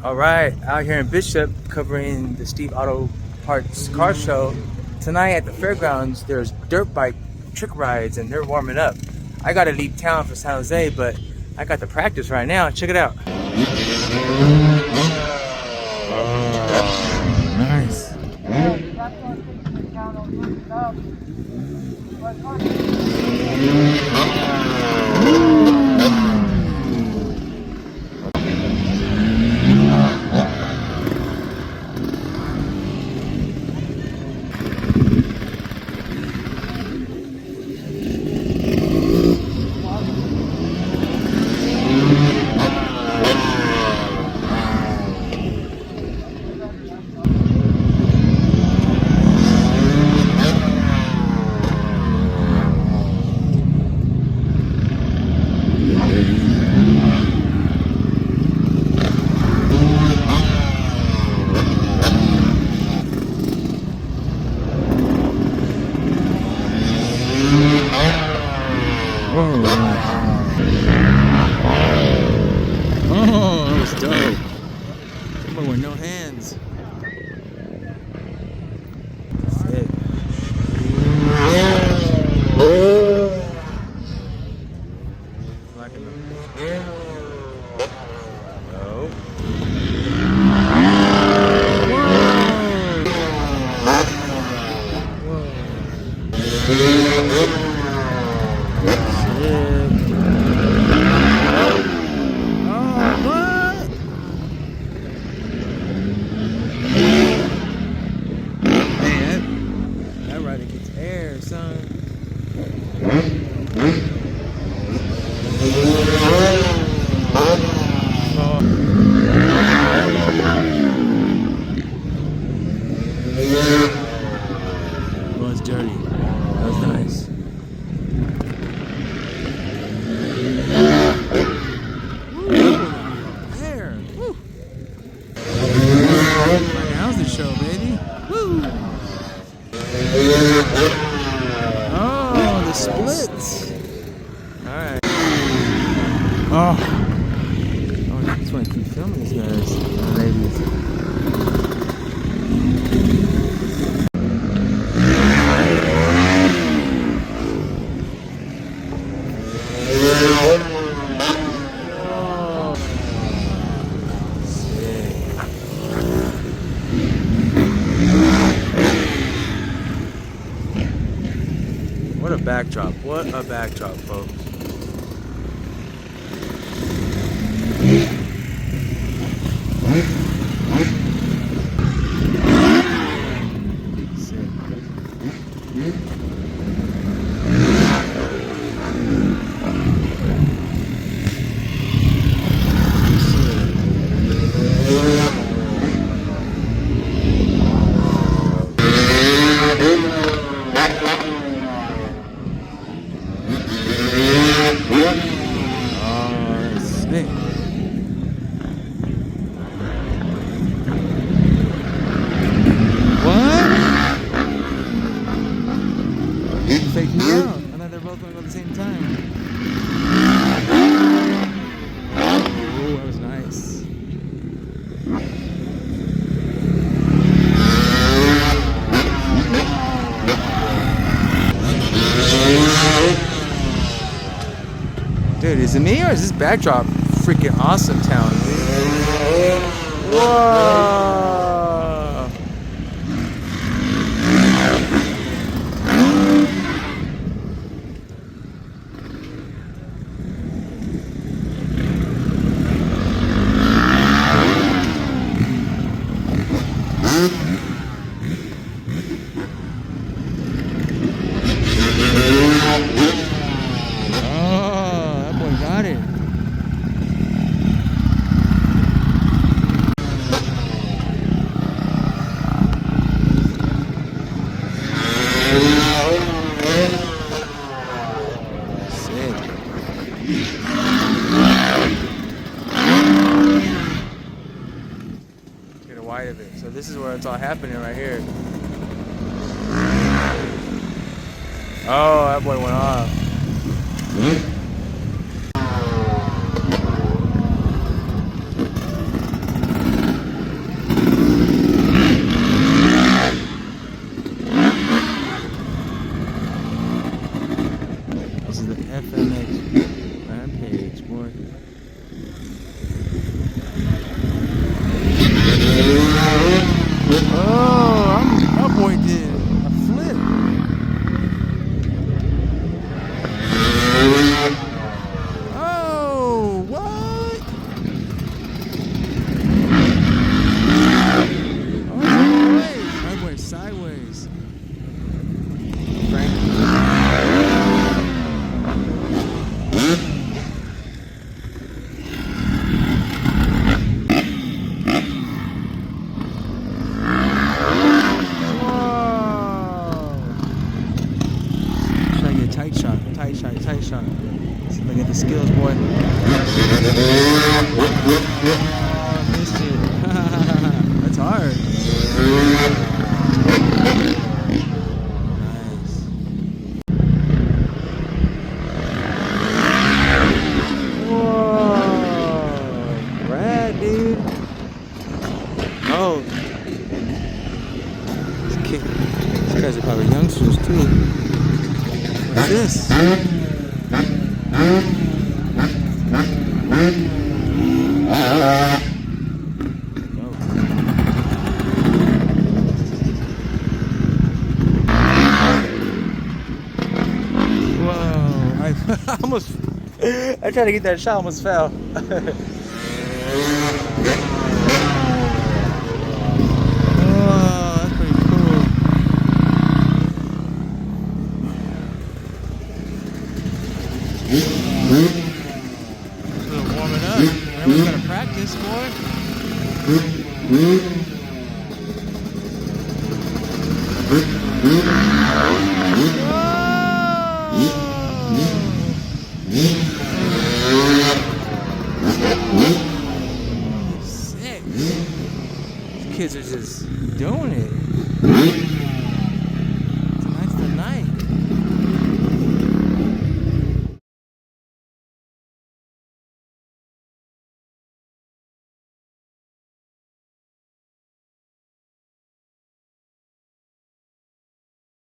Alright, out here in Bishop covering the Steve Auto Parts car show. Tonight at the fairgrounds there's dirt bike trick rides and they're warming up. I gotta leave town for San Jose, but I got to practice right now. Check it out. Nice. Oh, that was dope. Someone with no hands. Sick. No. Well, it's dirty. That was nice. There. Woo. How's the show, baby? Woo. Oh, the splits. All right. Oh, I just want to keep filming these guys, ladies. What a backdrop. What a backdrop, folks. Fake me out. I thought they're both going to go at the same time. Oh, that was nice. Dude, is it me or is this backdrop freaking awesome town? Whoa! Oh, that boy got it. Get a wide of it. So this is where it's all happening right here. Oh, that boy went off. This is the FMX Rampage, boy. Oh, that boy did a flip. Oh, what? Oh, that went sideways. Frank. Tight shot. See if I get the skills, boy. Oh, missed it. That's hard. Nice. Whoa. Rad, dude. Oh. These guys are probably youngsters, too. What's this? Whoa, I almost, I tried to get that shot, almost fell. Warming up. Man, we gotta practice, boy. Sick. These kids are just doing it.